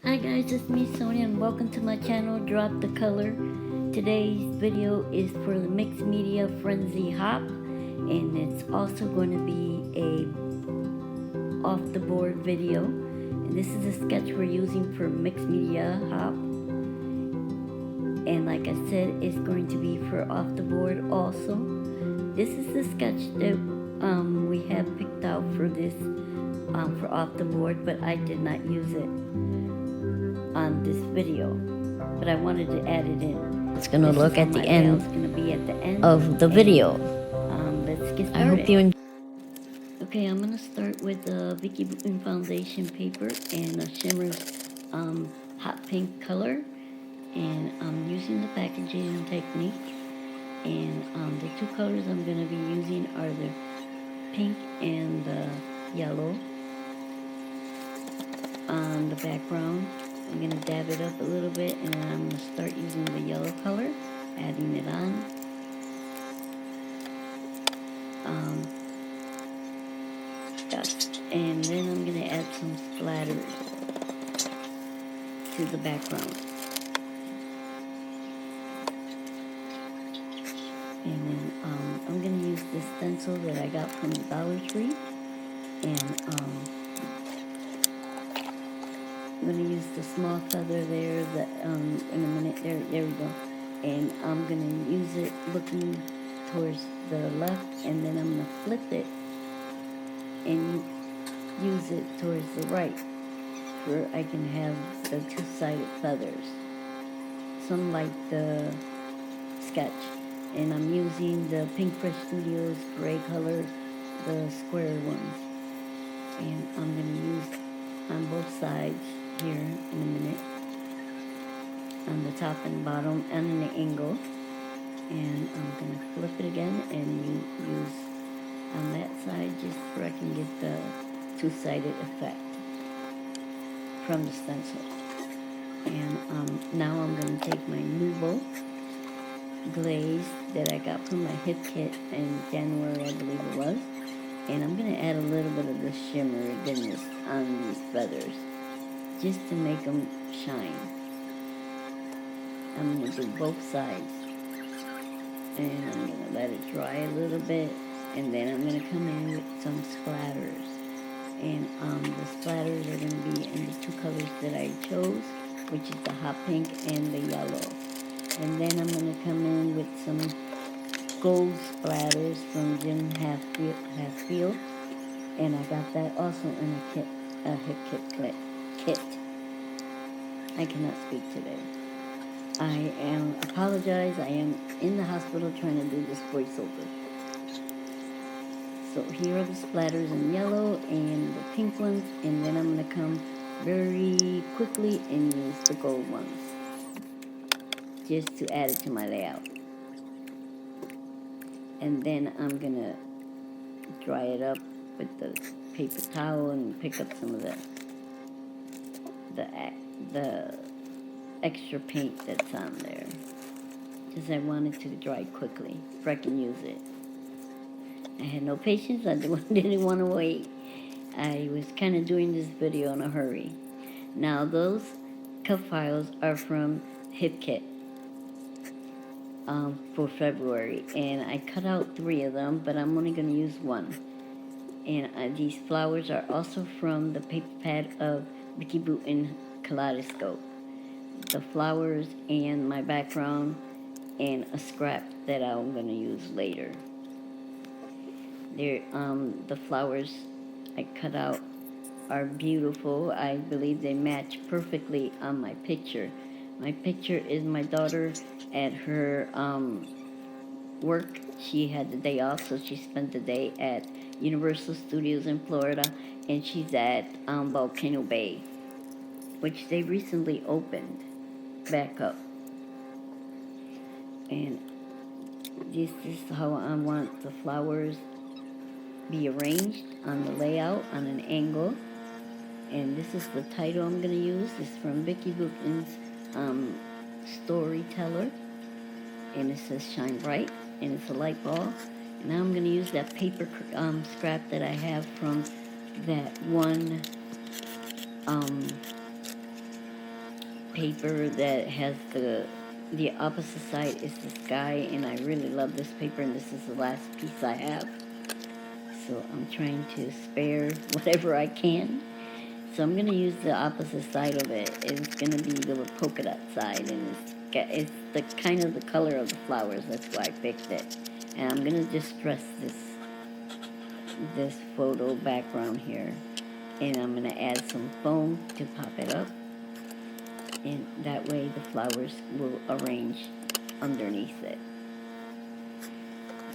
Hi guys, it's me Sonia and welcome to my channel Drop the Color. Today's video is for the Mixed Media Frenzy Hop, and it's also going to be a off the board video. And this is a sketch we're using for Mixed Media Hop, and like I said, it's going to be for off the board also. This is the sketch that we have picked out for this for off the board, but I did not use it on this video, but I wanted to add it in. It's going to look at the end of the video. Let's get started. I hope you enjoy. Okay, I'm going to start with the Vicky Booten foundation paper and a shimmer hot pink color, and I'm using the packaging technique, and the two colors I'm going to be using are the pink and the yellow on the background. I'm going to dab it up a little bit, and then I'm going to start using the yellow color, adding it on. And then I'm going to add some splatters to the background. And then I'm going to use this stencil that I got from the Dollar Tree, and I'm going to use the small feather there that in a minute. There we go. And I'm going to use it looking towards the left, and then I'm going to flip it and use it towards the right where I can have the two-sided feathers. Some like the sketch. And I'm using the Pink Fresh Studios gray color, the square ones. And I'm going to use on both sides here in a minute, on the top and bottom and in the angle. And I'm going to flip it again and use on that side just where I can get the two-sided effect from the stencil. And now I'm going to take my Nuvo glaze that I got from my hip kit in January, I believe it was, and I'm going to add a little bit of the shimmer goodness on these feathers just to make them shine. I'm going to do both sides, and I'm going to let it dry a little bit, and then I'm going to come in with some splatters. And the splatters are going to be in the two colors that I chose, which is the hot pink and the yellow. And then I'm going to come in with some gold splatters from Jim Halffield. And I got that also in a hip kit. I cannot speak today. I apologize. I am in the hospital trying to do this voiceover. So here are the splatters in yellow and the pink ones, and then I'm going to come very quickly and use the gold ones just to add it to my layout. And then I'm going to dry it up with the paper towel and pick up some of the extra paint that's on there, because I wanted to dry quickly so I can use it. I had no patience. I didn't want to wait. I was kind of doing this video in a hurry. Now those cup files are from Hip Kit for February, and I cut out 3 of them, but I'm only going to use 1. And these flowers are also from the paper pad of Vicky Booten Kaleidoscope. The flowers and my background and a scrap that I'm going to use later. The flowers I cut out are beautiful. I believe they match perfectly on my picture. My picture is my daughter at her work. She had the day off, so she spent the day at Universal Studios in Florida, and she's at Volcano Bay, which they recently opened back up. And this is how I want the flowers be arranged on the layout on an angle. And this is the title I'm going to use. This is from Vicky Booten's Storyteller, and it says Shine Bright, and it's a light ball. And now I'm going to use that paper scrap that I have from that one paper that has the opposite side is the sky, and I really love this paper, and this is the last piece I have. So I'm trying to spare whatever I can. So I'm gonna use the opposite side of it. It's gonna be the polka dot side, and it's the kind of the color of the flowers. That's why I picked it. And I'm gonna distress this photo background here, and I'm gonna add some foam to pop it up, and that way the flowers will arrange underneath it.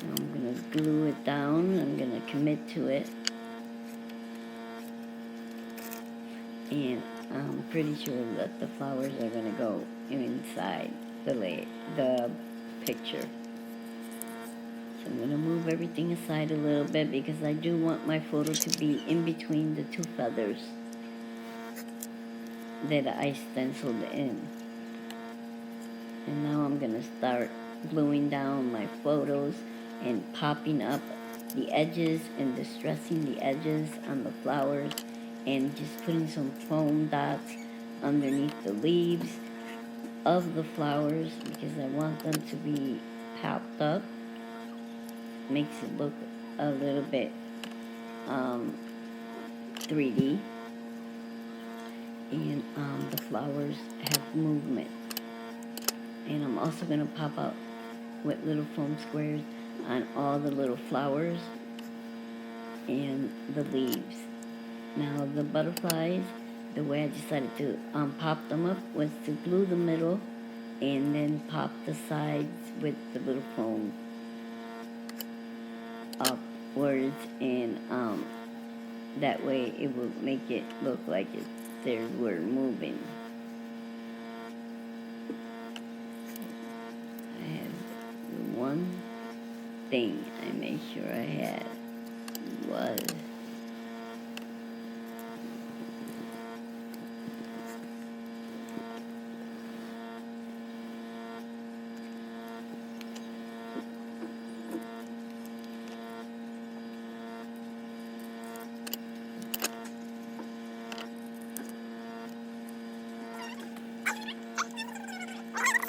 Now I'm gonna glue it down. I'm gonna commit to it, and I'm pretty sure that the flowers are gonna go inside the picture. So I'm gonna move everything aside a little bit because I do want my photo to be in between the two feathers that I stenciled in. And now I'm gonna start gluing down my photos and popping up the edges and distressing the edges on the flowers, and just putting some foam dots underneath the leaves of the flowers because I want them to be popped up. Makes it look a little bit 3D, and the flowers have movement. And I'm also going to pop out with little foam squares on all the little flowers and the leaves. Now the butterflies, the way I decided to pop them up was to glue the middle and then pop the sides with the little foam upwards, and that way it will make it look like we're moving. I have one thing I made sure I had was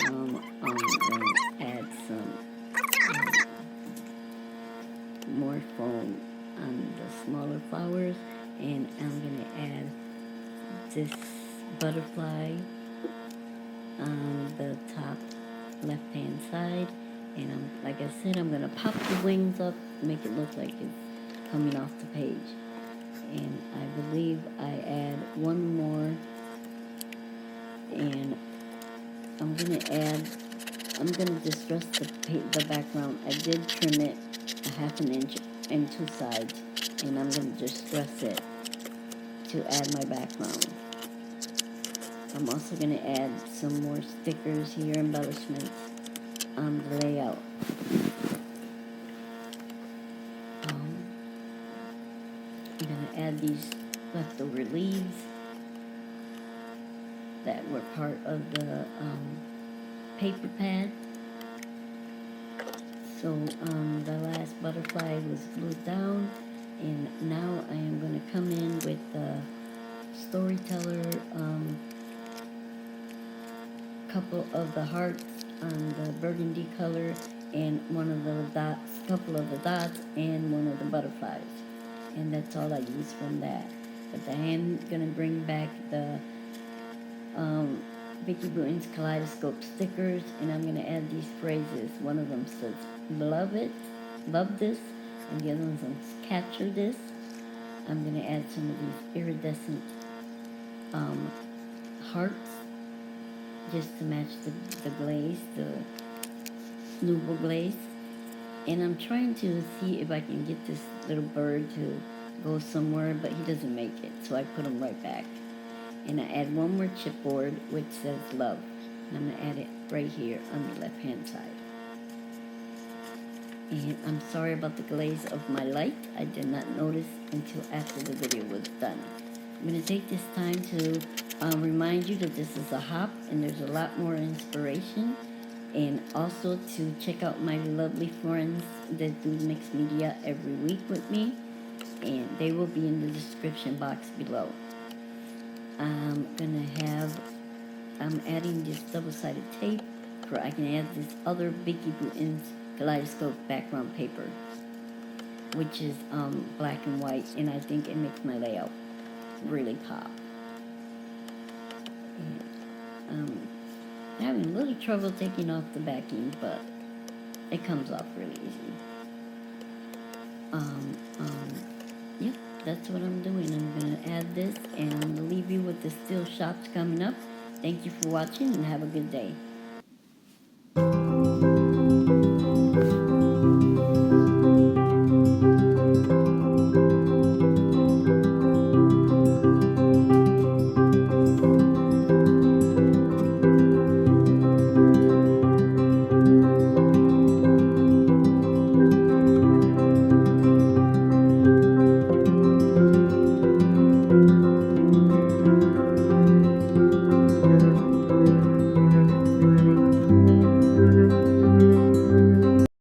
I'm gonna add some more foam on the smaller flowers, and I'm gonna add this butterfly on the top left hand side, and like I said, I'm gonna pop the wings up, make it look like it's coming off the page. And I believe I add one more, and I'm gonna distress the background. I did trim it a ½ inch in two sides, and I'm gonna distress it to add my background. I'm also gonna add some more stickers here, embellishments on the layout. I'm gonna add these leftover leaves that were part of the paper pad. So the last butterfly was glued down, and now I am going to come in with the storyteller couple of the hearts on the burgundy color, and one of the dots, couple of the dots, and one of the butterflies. And that's all I use from that. But I am going to bring back the Vicky Bruton's Kaleidoscope stickers, and I'm going to add these phrases. One of them says, love it, love this, and the other one says, capture this. I'm going to add some of these iridescent hearts just to match the glaze, the Nuble glaze. And I'm trying to see if I can get this little bird to go somewhere, but he doesn't make it, so I put him right back. And I add one more chipboard which says love. And I'm going to add it right here on the left hand side. And I'm sorry about the glaze of my light. I did not notice until after the video was done. I'm going to take this time to remind you that this is a hop and there's a lot more inspiration. And also to check out my lovely friends that do mixed media every week with me. And they will be in the description box below. I'm going to have I'm adding this double-sided tape for I can add this other Bicky Booten's kaleidoscope background paper, which is black and white, and I think it makes my layout really pop. And, having a little trouble taking off the backing, but it comes off really easy. Yep, that's what I'm doing. I'm going to add this, and I'm going to leave you with the still shots coming up. Thank you for watching, and have a good day.